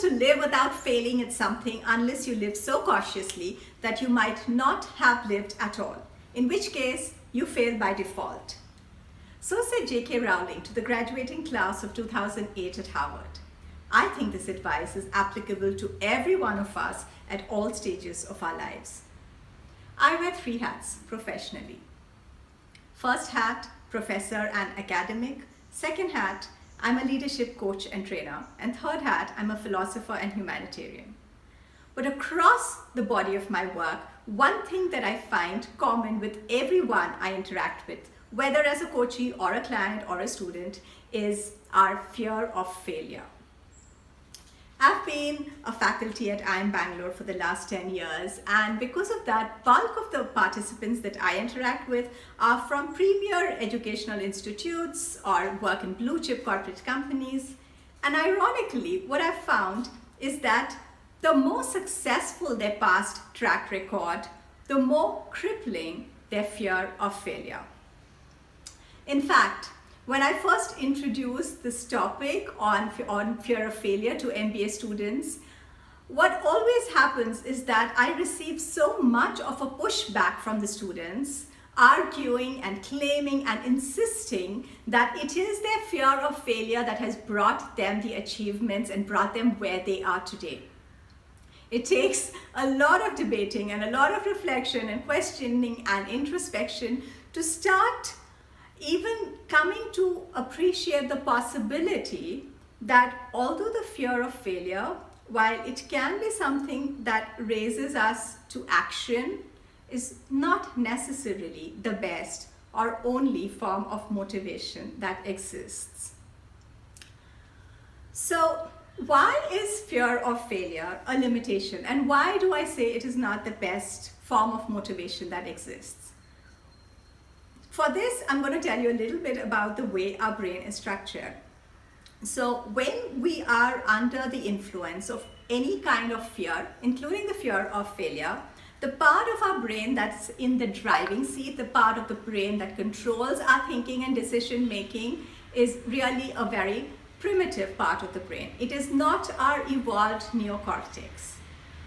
to live without failing at something unless you live so cautiously that you might not have lived at all, in which case you fail by default. So said J.K. Rowling to the graduating class of 2008 at Harvard. I think this advice is applicable to every one of us at all stages of our lives. I wear 3 hats professionally. First hat, professor and academic. Second hat, I'm a leadership coach and trainer. And third hat, I'm a philosopher and humanitarian. But across the body of my work, one thing that I find common with everyone I interact with, whether as a coachee or a client or a student, is our fear of failure. I've been a faculty at IIM Bangalore for the last 10 years, and because of that, bulk of the participants that I interact with are from premier educational institutes or work in blue chip corporate companies. And ironically, what I've found is that the more successful their past track record, the more crippling their fear of failure. In fact, when I first introduced this topic on fear of failure to MBA students, what always happens is that I receive so much of a pushback from the students, arguing and claiming and insisting that it is their fear of failure that has brought them the achievements and brought them where they are today. It takes a lot of debating and a lot of reflection and questioning and introspection to start even coming to appreciate the possibility that although the fear of failure, while it can be something that raises us to action, is not necessarily the best or only form of motivation that exists. So why is fear of failure a limitation? And why do I say it is not the best form of motivation that exists? For this, I'm going to tell you a little bit about the way our brain is structured. So when we are under the influence of any kind of fear, including the fear of failure, the part of our brain that's in the driving seat, the part of the brain that controls our thinking and decision making, is really a very primitive part of the brain. It is not our evolved neocortex.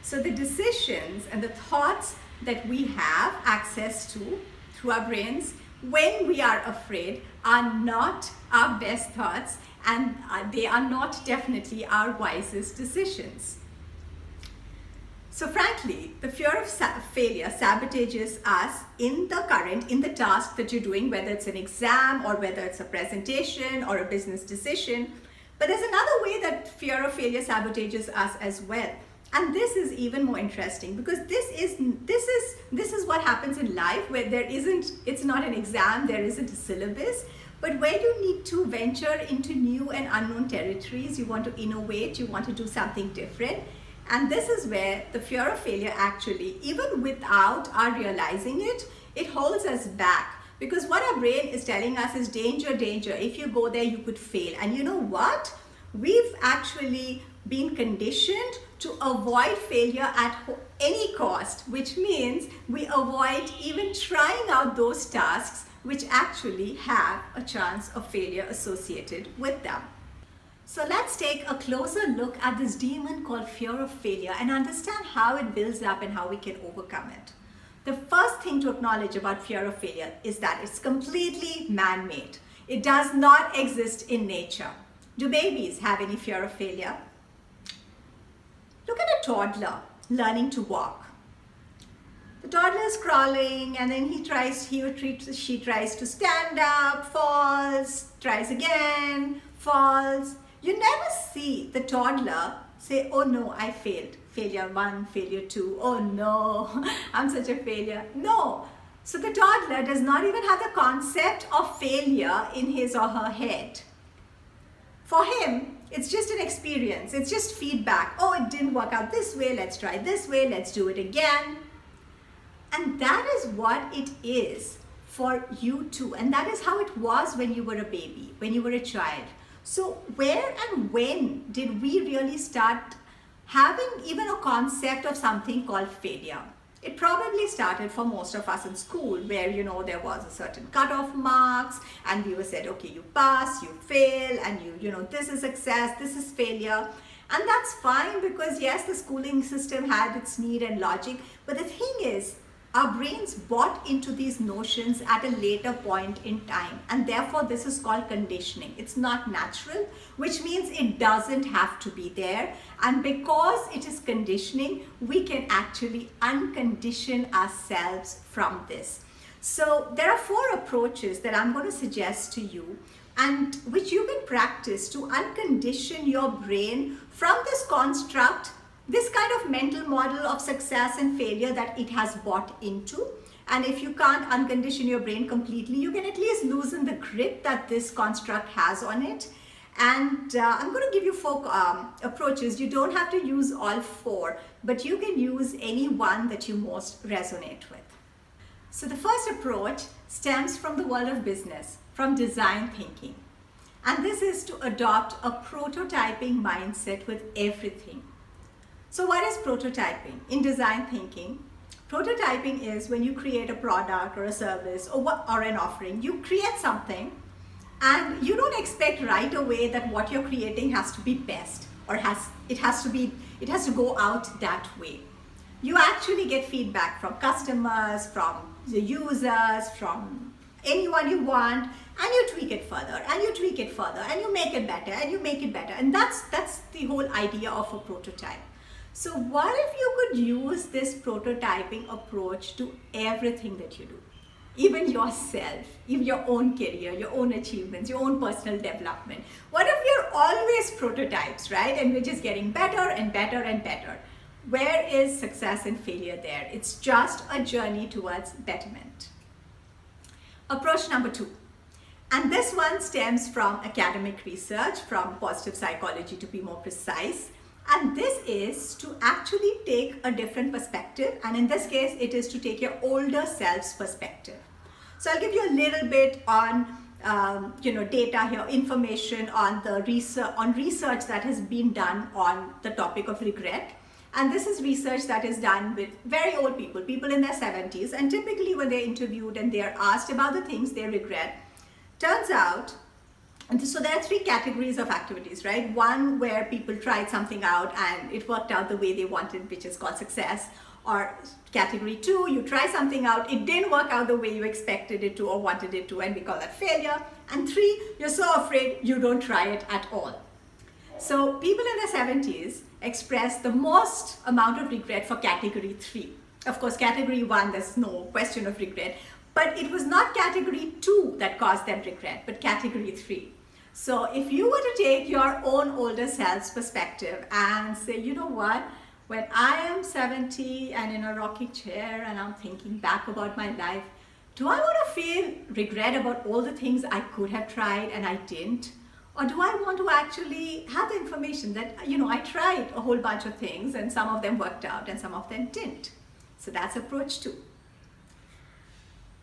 So the decisions and the thoughts that we have access to through our brains when we are afraid are not our best thoughts, and they are not definitely our wisest decisions. So frankly, the fear of failure sabotages us in the task that you're doing, whether it's an exam or whether it's a presentation or a business decision. But there's another way that fear of failure sabotages us as well. And this is even more interesting because this is what happens in life, where it's not an exam, there isn't a syllabus, but where you need to venture into new and unknown territories, you want to innovate, you want to do something different. And this is where the fear of failure actually, even without our realizing it, it holds us back. Because what our brain is telling us is danger, danger. If you go there, you could fail. And you know what? We've actually been conditioned to avoid failure at any cost, which means we avoid even trying out those tasks which actually have a chance of failure associated with them. So let's take a closer look at this demon called fear of failure and understand how it builds up and how we can overcome it. The first thing to acknowledge about fear of failure is that it's completely man-made. It does not exist in nature. Do babies have any fear of failure? Look at a toddler learning to walk. The toddler is crawling and then she tries to stand up, falls, tries again, falls. You never see the toddler say, oh no, I failed. Failure 1, failure 2, oh no, I'm such a failure. No. So the toddler does not even have the concept of failure in his or her head. For him, it's just an experience. It's just feedback. Oh, it didn't work out this way. Let's try this way. Let's do it again. And that is what it is for you too. And that is how it was when you were a baby, when you were a child. So where and when did we really start having even a concept of something called failure? It probably started for most of us in school where, there was a certain cutoff marks and we were said, okay, you pass, you fail, and this is success, this is failure. And that's fine because yes, the schooling system had its need and logic, but the thing is, our brains bought into these notions at a later point in time, and therefore this is called conditioning. It's not natural, which means it doesn't have to be there. And because it is conditioning, we can actually uncondition ourselves from this. So there are 4 approaches that I'm going to suggest to you, and which you can practice to uncondition your brain from this construct, this kind of mental model of success and failure that it has bought into. And if you can't uncondition your brain completely, you can at least loosen the grip that this construct has on it. And I'm going to give you 4 approaches. You don't have to use all 4, but you can use any one that you most resonate with. So the first approach stems from the world of business, from design thinking. And this is to adopt a prototyping mindset with everything. So what is prototyping? In design thinking, prototyping is when you create a product or a service or an offering. You create something and you don't expect right away that what you're creating has to be best or it has to go out that way. You actually get feedback from customers, from the users, from anyone you want, and you tweak it further and you tweak it further and you make it better and you make it better. And that's the whole idea of a prototype. So what if you could use this prototyping approach to everything that you do? Even yourself, even your own career, your own achievements, your own personal development. What if you're always prototypes, right? And we're just getting better and better and better. Where is success and failure there? It's just a journey towards betterment. Approach number 2. And this one stems from academic research, from positive psychology to be more precise. And this is to actually take a different perspective. And in this case, it is to take your older self's perspective. So I'll give you a little bit on data here, information on the research that has been done on the topic of regret. And this is research that is done with very old people in their 70s. And typically when they're interviewed and they're asked about the things they regret, turns out, and so there are 3 categories of activities, right? One where people tried something out and it worked out the way they wanted, which is called success. Or category 2, you try something out, it didn't work out the way you expected it to or wanted it to, and we call that failure. And 3, you're so afraid you don't try it at all. So people in their 70s express the most amount of regret for category 3. Of course, category 1, there's no question of regret. But it was not category 2 that caused them regret, but category 3. So if you were to take your own older self's perspective and say, you know what, when I am 70 and in a rocking chair and I'm thinking back about my life, do I want to feel regret about all the things I could have tried and I didn't? Or do I want to actually have the information that, I tried a whole bunch of things and some of them worked out and some of them didn't? So that's approach 2.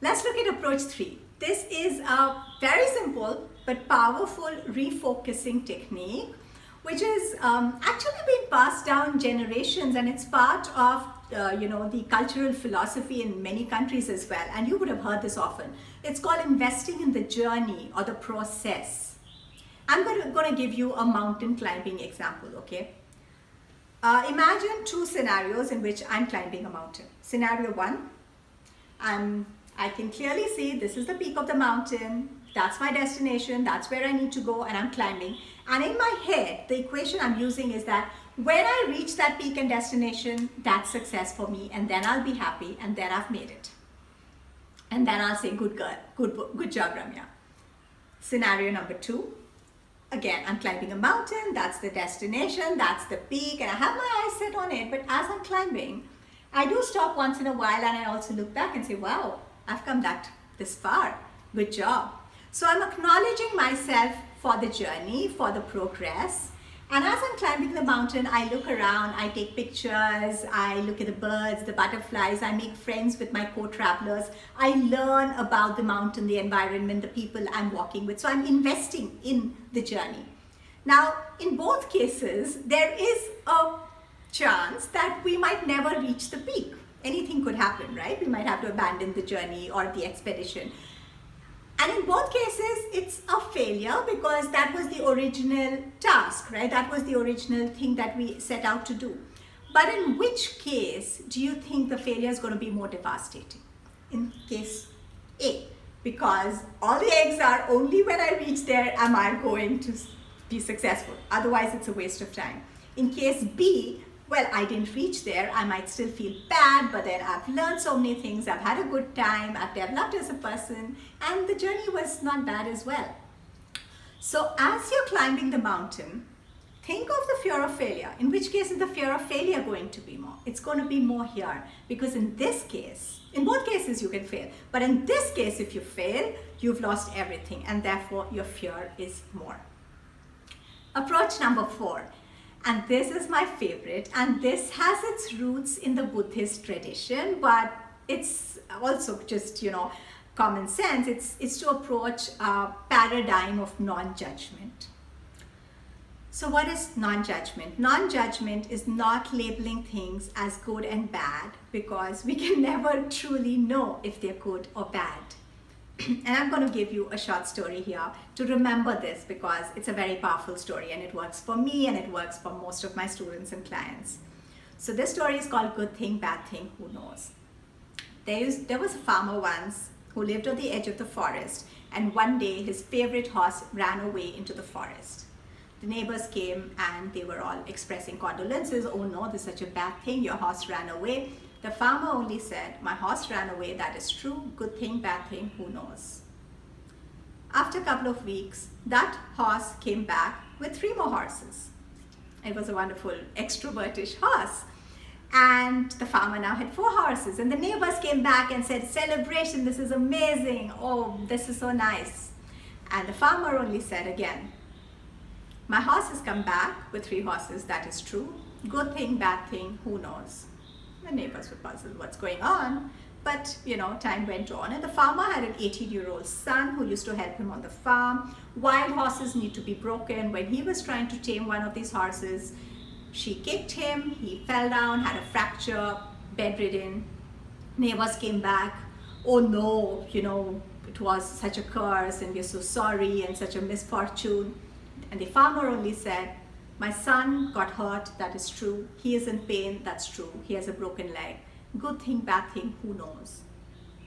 Let's look at approach 3. This is a very simple but powerful refocusing technique, which is actually being passed down generations, and it's part of the cultural philosophy in many countries as well. And you would have heard this often. It's called investing in the journey or the process. I'm going to give you a mountain climbing example, okay? Imagine 2 scenarios in which I'm climbing a mountain. Scenario 1, I can clearly see this is the peak of the mountain, that's my destination, that's where I need to go, and I'm climbing. And in my head, the equation I'm using is that when I reach that peak and destination, that's success for me, and then I'll be happy, and then I've made it. And then I'll say, good girl, good job, Ramya. Scenario number 2, again, I'm climbing a mountain, that's the destination, that's the peak, and I have my eyes set on it, but as I'm climbing, I do stop once in a while and I also look back and say, wow, I've come this far, good job. So I'm acknowledging myself for the journey, for the progress. And as I'm climbing the mountain, I look around, I take pictures, I look at the birds, the butterflies, I make friends with my co-travelers. I learn about the mountain, the environment, the people I'm walking with. So I'm investing in the journey. Now, in both cases, there is a chance that we might never reach the peak. Anything could happen, right? We might have to abandon the journey or the expedition. And in both cases, it's a failure because that was the original task, right? That was the original thing that we set out to do. But in which case do you think the failure is going to be more devastating? In case A, because all the eggs are only when I reach there am I going to be successful. Otherwise, it's a waste of time. In case B, well, I didn't reach there. I might still feel bad, but then I've learned so many things. I've had a good time. I've developed as a person, and the journey was not bad as well. So as you're climbing the mountain, think of the fear of failure. In which case is the fear of failure going to be more? It's going to be more here, because in this case, in both cases you can fail. But in this case, if you fail, you've lost everything, and therefore your fear is more. Approach number 4. And this is my favorite, and this has its roots in the Buddhist tradition, but it's also just, common sense. It's to approach a paradigm of non-judgment. So what is non-judgment? Non-judgment is not labeling things as good and bad, because we can never truly know if they're good or bad. And I'm going to give you a short story here to remember this, because it's a very powerful story and it works for me and it works for most of my students and clients. So this story is called Good Thing, Bad Thing, Who Knows? There was a farmer once who lived on the edge of the forest, and one day his favorite horse ran away into the forest. The neighbors came and they were all expressing condolences. Oh no, this is such a bad thing, your horse ran away. The farmer only said, my horse ran away, that is true. Good thing, bad thing, who knows? After a couple of weeks, that horse came back with 3 more horses. It was a wonderful extrovertish horse. And the farmer now had 4 horses. And the neighbors came back and said, celebration, this is amazing. Oh, this is so nice. And the farmer only said again, my horse has come back with 3 horses, that is true. Good thing, bad thing, who knows? The neighbors were puzzled, what's going on? But, time went on, and the farmer had an 18-year-old son who used to help him on the farm. Wild horses need to be broken. When he was trying to tame one of these horses, she kicked him, he fell down, had a fracture, bedridden. Neighbors came back. Oh no, it was such a curse, and we're so sorry, and such a misfortune. And the farmer only said, my son got hurt, that is true. He is in pain, that's true. He has a broken leg. Good thing, bad thing, who knows?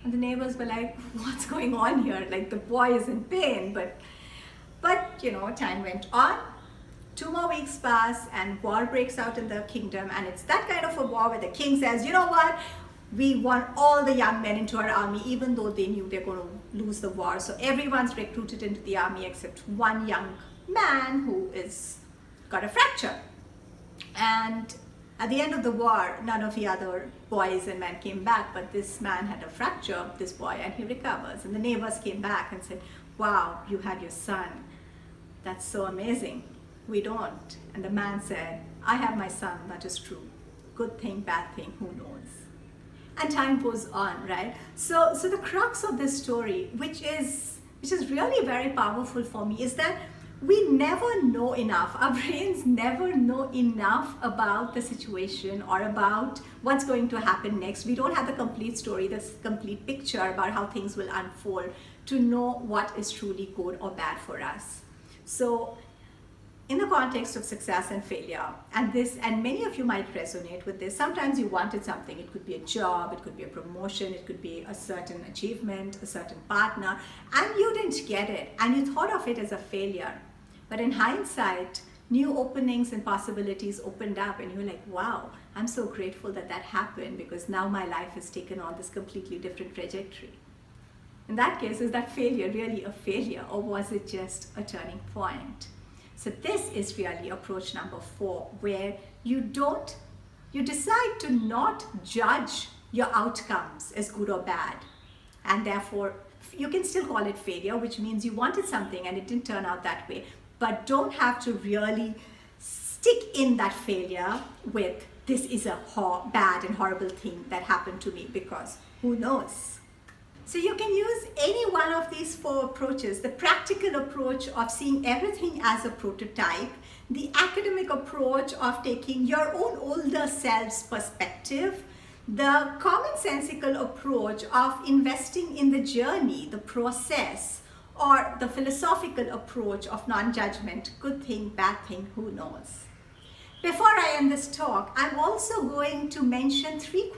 And the neighbors were like, what's going on here? Like, the boy is in pain, but time went on. 2 more weeks pass and war breaks out in the kingdom, and it's that kind of a war where the king says, you know what? We want all the young men into our army, even though they knew they're going to lose the war. So everyone's recruited into the army except one young man who got a fracture. And at the end of the war, none of the other boys and men came back, but this man had a fracture, this boy, and he recovers. And the neighbors came back and said, wow, you had your son. That's so amazing. We don't. And the man said, I have my son, that is true. Good thing, bad thing, who knows? And time goes on, right? So the crux of this story, which is really very powerful for me, is that we never know enough. Our brains never know enough about the situation or about what's going to happen next. We don't have the complete story, the complete picture about how things will unfold to know what is truly good or bad for us. So in the context of success and failure, and many of you might resonate with this, sometimes you wanted something. It could be a job, it could be a promotion, it could be a certain achievement, a certain partner, and you didn't get it, and you thought of it as a failure. But in hindsight, new openings and possibilities opened up, and you're like, wow, I'm so grateful that happened, because now my life has taken on this completely different trajectory. In that case, is that failure really a failure, or was it just a turning point? So this is really approach number 4, where you decide to not judge your outcomes as good or bad. And therefore, you can still call it failure, which means you wanted something and it didn't turn out that way. But don't have to really stick in that failure with, this is a bad and horrible thing that happened to me, because who knows? So you can use any one of these 4 approaches: the practical approach of seeing everything as a prototype, the academic approach of taking your own older self's perspective, The commonsensical approach of investing in the journey, the process, or the philosophical approach of non-judgment, good thing, bad thing, who knows. Before I end this talk, I'm also going to mention three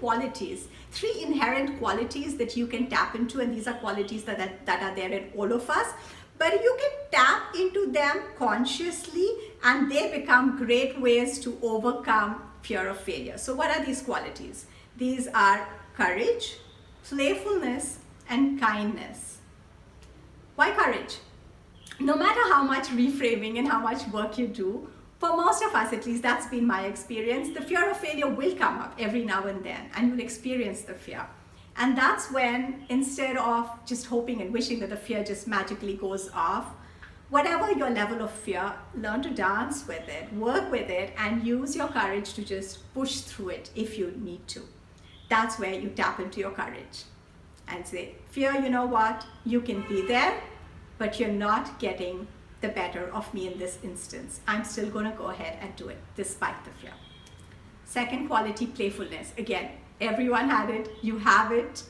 inherent qualities that you can tap into, and these are qualities that are there in all of us, but you can tap into them consciously and they become great ways to overcome fear of failure. So what are these qualities? These are courage, playfulness, and kindness. Why courage? No matter how much reframing and how much work you do, for most of us, at least that's been my experience, the fear of failure will come up every now and then, and you'll experience the fear. And that's when, instead of just hoping and wishing that the fear just magically goes off, whatever your level of fear, learn to dance with it, work with it, and use your courage to just push through it if you need to. That's where you tap into your courage and say, fear, you know what, you can be there, but you're not getting the better of me in this instance. I'm still going to go ahead and do it despite the fear. Second quality, playfulness. Again, everyone had it, you have it.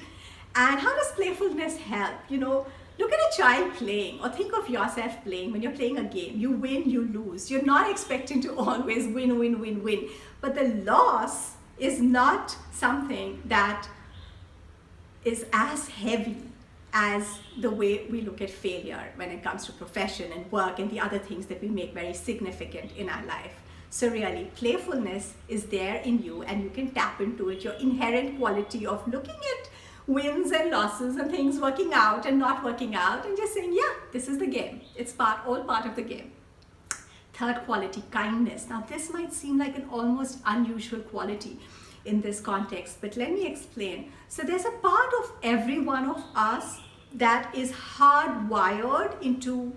And how does playfulness help? You know, look at a child playing, or think of yourself playing. When you're playing a game, you win, you lose. You're not expecting to always win. But the loss is not something that is as heavy as the way we look at failure when it comes to profession and work and the other things that we make very significant in our life. So really, playfulness is there in you, and you can tap into it, your inherent quality of looking at wins and losses and things working out and not working out, and just saying, yeah, this is the game. It's all part of the game. Third quality, kindness. Now this might seem like an almost unusual quality in this context, but let me explain. So there's a part of every one of us that is hardwired into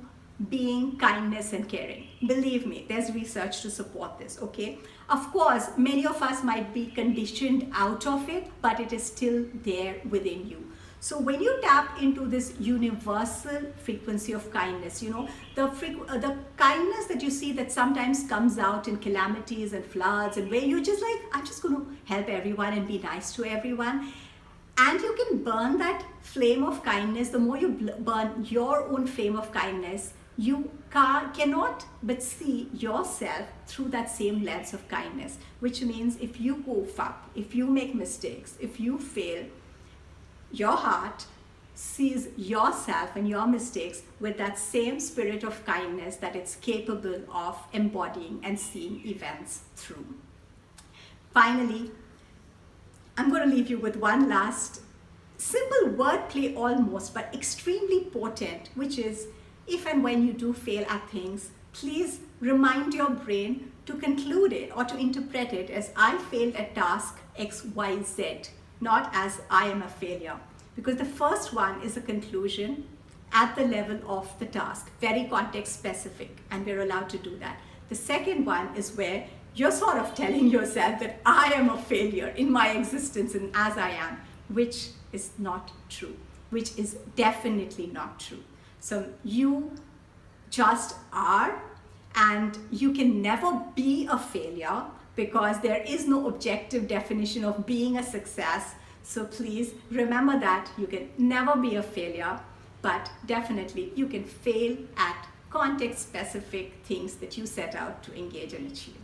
being kindness and caring. Believe me, there's research to support this, okay? Of course, many of us might be conditioned out of it, but it is still there within you. So when you tap into this universal frequency of kindness, you know, the kindness that you see that sometimes comes out in calamities and floods, and where you're just like, I'm just going to help everyone and be nice to everyone. And you can burn that flame of kindness. The more you burn your own flame of kindness, you cannot but see yourself through that same lens of kindness, which means if you goof up, if you make mistakes, if you fail, your heart sees yourself and your mistakes with that same spirit of kindness that it's capable of embodying and seeing events through. Finally, I'm going to leave you with one last simple wordplay almost, but extremely potent, which is, if and when you do fail at things, please remind your brain to conclude it or to interpret it as I failed at task XYZ, not as I am a failure. Because the first one is a conclusion at the level of the task, very context specific, and we're allowed to do that. The second one is where you're sort of telling yourself that I am a failure in my existence and as I am, which is not true, which is definitely not true. So you just are, and you can never be a failure because there is no objective definition of being a success. So please remember that you can never be a failure, but definitely you can fail at context specific things that you set out to engage and achieve.